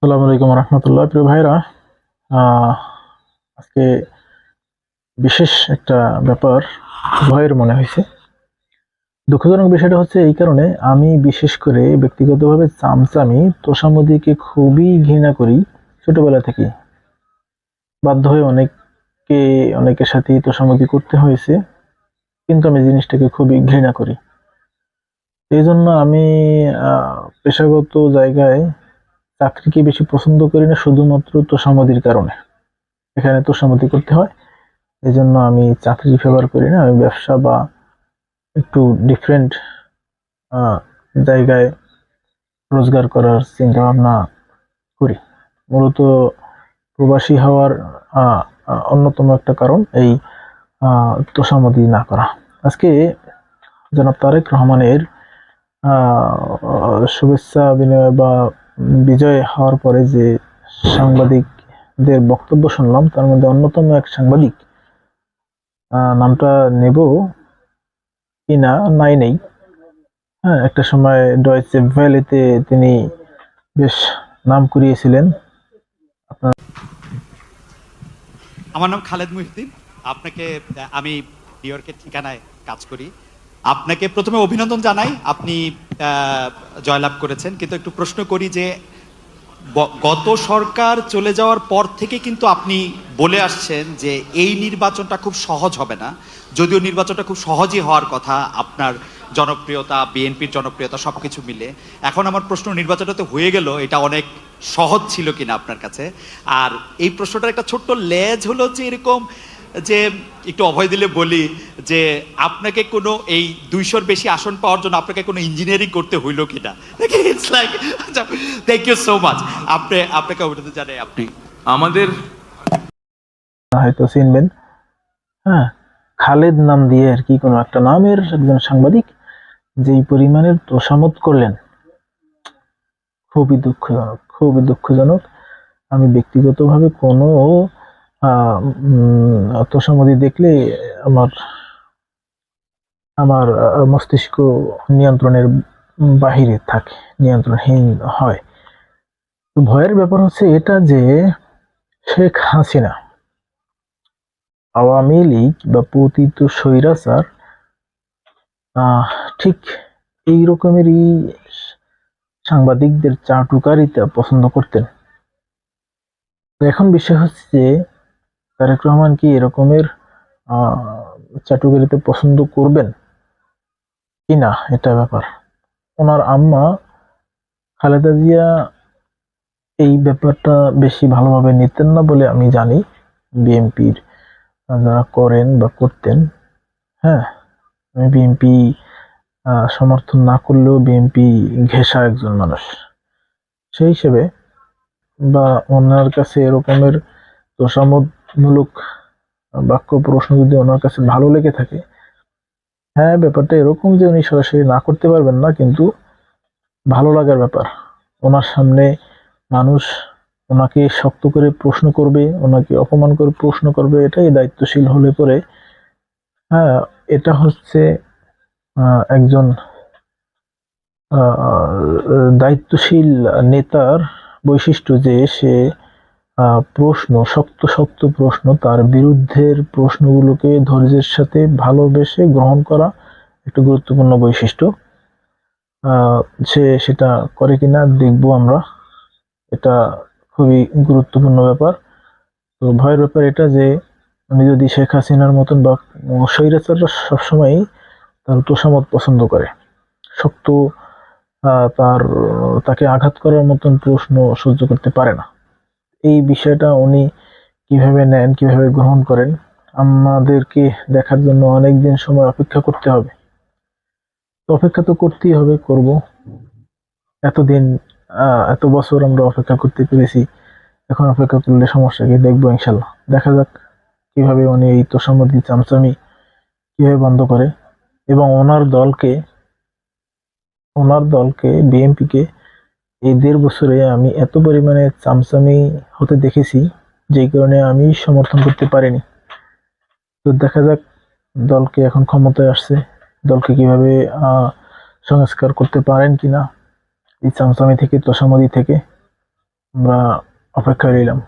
আসসালামু আলাইকুম রহমতুল্লাহ। প্রিয় ভাইরা, আহ, আজকে বিশেষ একটা ব্যাপার ভয়ের মনে হয়েছে। দুঃখজনক বিষয়টা হচ্ছে এই কারণে, আমি বিশেষ করে ব্যক্তিগতভাবে চামচামি তোষামোদীকে খুবই ঘৃণা করি ছোটবেলা থেকে। বাধ্য হয়ে অনেকের সাথে তোষামোদী করতে হয়েছে, কিন্তু আমি জিনিসটাকে খুবই ঘৃণা করি। এই জন্য আমি পেশাগত জায়গায় চাকরিকে বেশি পছন্দ করি না, শুধুমাত্র তোষামোদীর কারণে। এখানে তোষামোদী করতে হয়, এই জন্য আমি চাকরি ফেভার করি না। আমি ব্যবসা বা একটু ডিফারেন্ট জায়গায় রোজগার করার চিন্তা ভাবনা করি। মূলত প্রবাসী হওয়ার অন্যতম একটা কারণ এই তোষামোদী না করা। আজকে জনাব তারেক রহমানের শুভেচ্ছা বিনিময় বা বিজয় হওয়ার পরে যে সাংবাদিকদের বক্তব্য শুনলাম, তার মধ্যে অন্যতম এক সাংবাদিক, নামটা নেব কিনা নাই নেই, হ্যাঁ, একটা সময় ডয়েচে ভ্যালিতে তিনি বেশ নাম কুড়িয়েছিলেন। আপনার আমার নাম খালেদ মুহিউদ্দিন। আপনাকে আমি নিউ ইয়র্কের ঠিকানায় কাজ করি। আপনাকে প্রথমে অভিনন্দন জানাই, আপনি জয়লাভ করেছেন। কিন্তু একটু প্রশ্ন করি যে গত সরকার চলে যাওয়ার পর থেকে কিন্তু আপনি বলে আসছেন যে এই নির্বাচনটা খুব সহজ হবে না, যদিও নির্বাচনটা খুব সহজই হওয়ার কথা। আপনার জনপ্রিয়তা, বিএনপির জনপ্রিয়তা সবকিছু মিলে এখন আমার প্রশ্ন, নির্বাচনটা তো হয়ে গেল, এটা অনেক সহজ ছিল কিনা আপনার কাছে? আর এই প্রশ্নটার একটা ছোট্ট লেজ হলো যে এরকম, যে একটু অভয় দিলে বলি যে আপনাকে কোনো এই 200-র বেশি আসন পাওয়ার জন্য আপনাকে কোনো ইঞ্জিনিয়ারিং করতে হইলো কিনা। It's like, thank you so much. আপনাকে অভিনন্দন জানাই। আপনি আমাদের হয়তো চিনবেন, হ্যাঁ, খালেদ নাম দিয়ে আর কি কোনো একটা নামের একজন সাংবাদিক যেই পরিমাণের তোষামোদ করলেন, খুবই দুঃখজনক, খুবই দুঃখজনক। আমি ব্যক্তিগতভাবে কোনো তোষামোদী দেখলে আমার আমার মস্তিষ্ক নিয়ন্ত্রণের বাহিরে থাকে, নিয়ন্ত্রণহীন হয়। তো ভয়ের ব্যাপার হচ্ছে এটা যে শেখ হাসিনা, আওয়ামী লীগ বা পতিত স্বৈরাচার ঠিক এই রকমেরই সাংবাদিকদের চাটুকারিতা পছন্দ করতেন। এখন বিষয় হচ্ছে যে তারেক রহমান কি এরকমের চাটুকারিতা পছন্দ করবেন কিনা, এটা ব্যাপার। ওনার আম্মা খালেদা জিয়া এই ব্যাপারটা বেশি ভালোভাবে নিতেন না বলে আমি জানি। বিএনপির যারা করেন বা করতেন, হ্যাঁ, আমি বিএনপি সমর্থন না করলেও বিএনপি ঘেঁষা একজন মানুষ, সেই হিসেবে বা ওনার কাছে এরকমের তোষামোদমূলক বাক্য প্রশ্ন যদি ওনার কাছে ভালো লেগে থাকে, হ্যাঁ, ব্যাপারটা এরকম যে উনি সরাসরি না করতে পারবেন না, কিন্তু ভালো লাগার ব্যাপার। ওনার সামনে মানুষ ওনাকে শক্ত করে প্রশ্ন করবে, ওনাকে অপমান করে প্রশ্ন করবে, এটাই দায়িত্বশীল হলে পরে, হ্যাঁ, এটা হচ্ছে একজন দায়িত্বশীল নেতার বৈশিষ্ট্য, যে সে প্রশ্ন, শক্ত শক্ত প্রশ্ন, তার বিরুদ্ধের প্রশ্নগুলোকে ধৈর্যের সাথে ভালোবেসে গ্রহণ করা একটা গুরুত্বপূর্ণ বৈশিষ্ট্য। সে সেটা করে কিনা দেখবো আমরা। এটা খুবই গুরুত্বপূর্ণ ব্যাপার। তো ভয়ের ব্যাপার এটা যে উনি যদি শেখ হাসিনার মতন বা স্বৈরাচাররা সবসময় তার তোষামত পছন্দ করে, শক্ত তাকে আঘাত করার মতন প্রশ্ন সহ্য করতে পারে না। এই বিষয়টা উনি কিভাবে নেন, কিভাবে গ্রহণ করেন, আমাদেরকে দেখার জন্য অনেকদিন সময় অপেক্ষা করতে হবে। তো অপেক্ষা তো করতেই হবে, করব। এতদিন এত বছর আমরা অপেক্ষা করতে পেরেছি, এখন অপেক্ষা করলে সমস্যা কি? দেখবো ইনশাল্লাহ। দেখা যাক কিভাবে উনি এই তোষামোদী চামচামি কিভাবে বন্ধ করে, এবং ওনার দলকে বিএনপিকে এই 1.5 বছরে আমি এত পরিমাণে চামচামি হতে দেখেছি, যেই কারণে আমি সমর্থন করতে পারিনি। তো দেখা যাক দলকে এখন ক্ষমতায় আসছে, দলকে কিভাবে সংস্কার করতে পারেন কিনা এই চামচামি থেকে, তোষামোদী থেকে। আমরা অপেক্ষায় রইলাম।